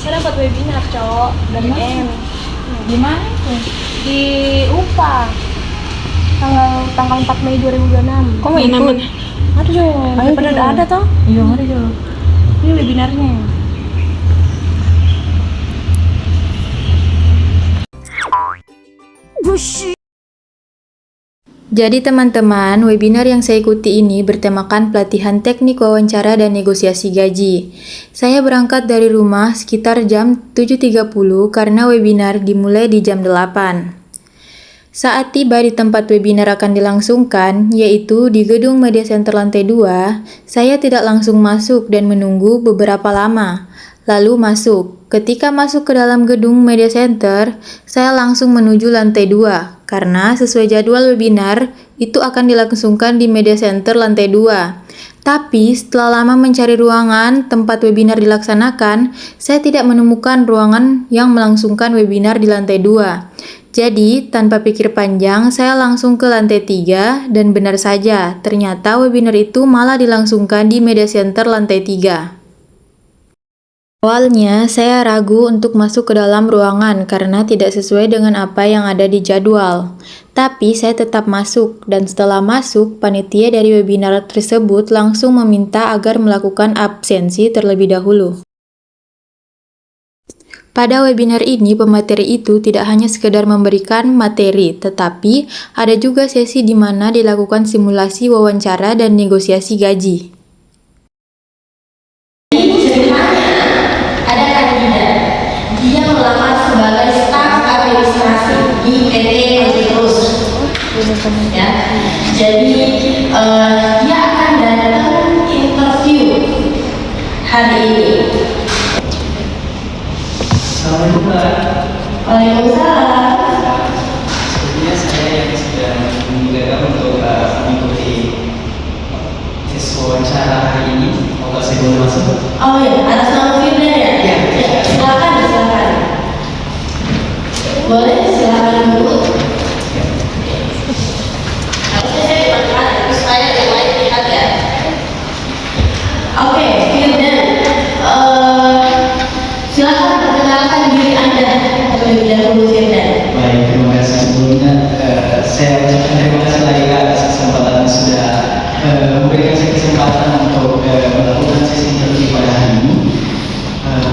Saya dapat webinar, Cok, dari M. Di mana itu? Di UPA. Tanggal 4 Mei 2026. Kok mau ikut? Aduh, Jo. Ayo, Pada Jo. ada toh? Iya, mari Jo. Ini webinarnya. Jadi teman-teman, webinar yang saya ikuti ini bertemakan pelatihan teknik wawancara dan negosiasi gaji. Saya berangkat dari rumah sekitar jam 7.30 karena webinar dimulai di jam 8. Saat tiba di tempat webinar akan dilangsungkan, yaitu di gedung media center lantai 2, saya tidak langsung masuk dan menunggu beberapa lama. Lalu masuk. Ketika masuk ke dalam gedung media center, saya langsung menuju lantai 2 karena sesuai jadwal webinar itu akan dilangsungkan di media center lantai 2. Tapi setelah lama mencari ruangan tempat webinar dilaksanakan, saya tidak menemukan ruangan yang melangsungkan webinar di lantai 2. Jadi, tanpa pikir panjang, saya langsung ke lantai 3 dan benar saja, ternyata webinar itu malah dilangsungkan di media center lantai 3. Awalnya, saya ragu untuk masuk ke dalam ruangan karena tidak sesuai dengan apa yang ada di jadwal. Tapi saya tetap masuk, dan setelah masuk, panitia dari webinar tersebut langsung meminta agar melakukan absensi terlebih dahulu. Pada webinar ini, pemateri itu tidak hanya sekedar memberikan materi, tetapi ada juga sesi di mana dilakukan simulasi wawancara dan negosiasi gaji. Ada kandidat, dia melamar sebagai staf administrasi di PT Majelis. Ya, jadi dia akan datang interview hari ini. Assalamualaikum Pak. Waalaikumsalam. Sebelumnya saya yang sedang menggagap untuk mengikuti tes wawancara hari ini. Apakah saya boleh masuk? Oh ya, atas nama Firda ya? Iya. Silakan, silakan. Boleh, silakan dulu. Harusnya saya diperlihat, tapi supaya yang lain lihat ya. Oke, Firda. Silakan perkenalkan diri Anda terlebih dahulu, Firda. Baik, terima kasih sebelumnya. Saya ucapkan terima kasih lagi atas kesempatan yang sudah memberikan saya kesempatan untuk melakukan sesi interview pada hari ini.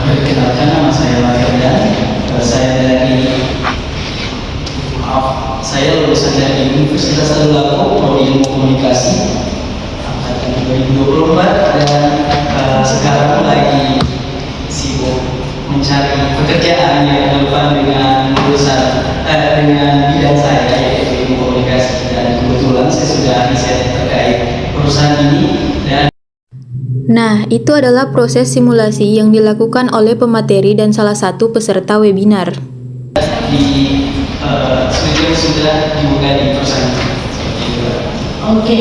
Perkenalkan, nama saya Firdan. Saya lulusan dari Universitas Tadulako, Prodi Ilmu Komunikasi angkatan 2024 dan sekarang lagi sibuk mencari pekerjaan yang relevan dengan dengan bidang saya, yaitu ilmu komunikasi, dan kebetulan saya sudah riset terkait perusahaan ini. Dan Nah, itu adalah proses simulasi yang dilakukan oleh pemateri dan salah satu peserta webinar. di studio sudah dibuka di perusahaan seperti itu. Oke,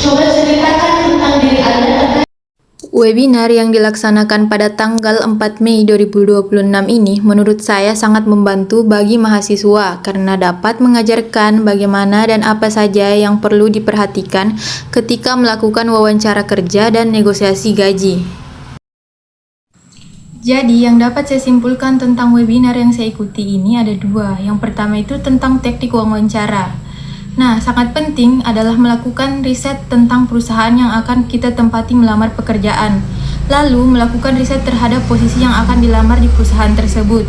coba ceritakan tentang diri Anda terkait. Webinar yang dilaksanakan pada tanggal 4 Mei 2026 ini menurut saya sangat membantu bagi mahasiswa karena dapat mengajarkan bagaimana dan apa saja yang perlu diperhatikan ketika melakukan wawancara kerja dan negosiasi gaji. Jadi, yang dapat saya simpulkan tentang webinar yang saya ikuti ini ada dua. Yang pertama itu tentang teknik wawancara. Nah, sangat penting adalah melakukan riset tentang perusahaan yang akan kita tempati melamar pekerjaan, lalu melakukan riset terhadap posisi yang akan dilamar di perusahaan tersebut.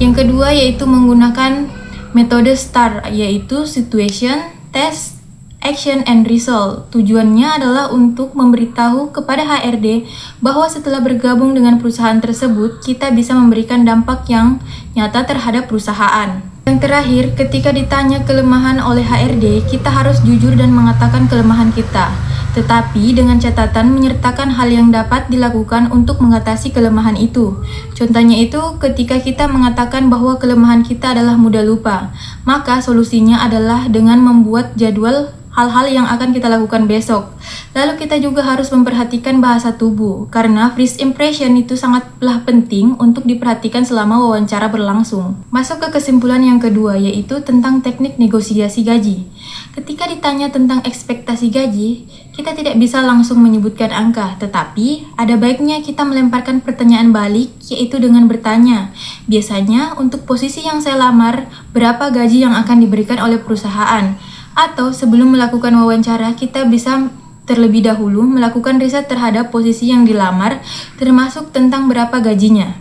Yang kedua yaitu menggunakan metode STAR, yaitu Situation, Test, Action, and Result. Tujuannya adalah untuk memberitahu kepada HRD bahwa setelah bergabung dengan perusahaan tersebut, kita bisa memberikan dampak yang nyata terhadap perusahaan. Yang terakhir, ketika ditanya kelemahan oleh HRD, kita harus jujur dan mengatakan kelemahan kita. Tetapi dengan catatan menyertakan hal yang dapat dilakukan untuk mengatasi kelemahan itu. Contohnya itu ketika kita mengatakan bahwa kelemahan kita adalah mudah lupa, maka solusinya adalah dengan membuat jadwal hal-hal yang akan kita lakukan besok. Lalu kita juga harus memperhatikan bahasa tubuh, karena first impression itu sangatlah penting untuk diperhatikan selama wawancara berlangsung. Masuk ke kesimpulan yang kedua, yaitu tentang teknik negosiasi gaji. Ketika ditanya tentang ekspektasi gaji, kita tidak bisa langsung menyebutkan angka, tetapi ada baiknya kita melemparkan pertanyaan balik, yaitu dengan bertanya, biasanya untuk posisi yang saya lamar, berapa gaji yang akan diberikan oleh perusahaan? Atau sebelum melakukan wawancara, kita bisa terlebih dahulu melakukan riset terhadap posisi yang dilamar, termasuk tentang berapa gajinya.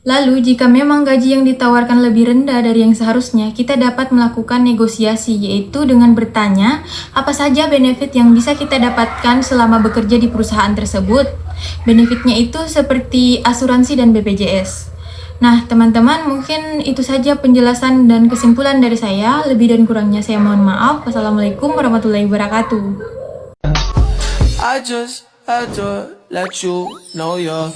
Lalu, jika memang gaji yang ditawarkan lebih rendah dari yang seharusnya, kita dapat melakukan negosiasi, yaitu dengan bertanya apa saja benefit yang bisa kita dapatkan selama bekerja di perusahaan tersebut. Benefitnya itu seperti asuransi dan BPJS. Nah, teman-teman, mungkin itu saja penjelasan dan kesimpulan dari saya. Lebih dan kurangnya saya mohon maaf. Wassalamualaikum warahmatullahi wabarakatuh. I just had to let you know you're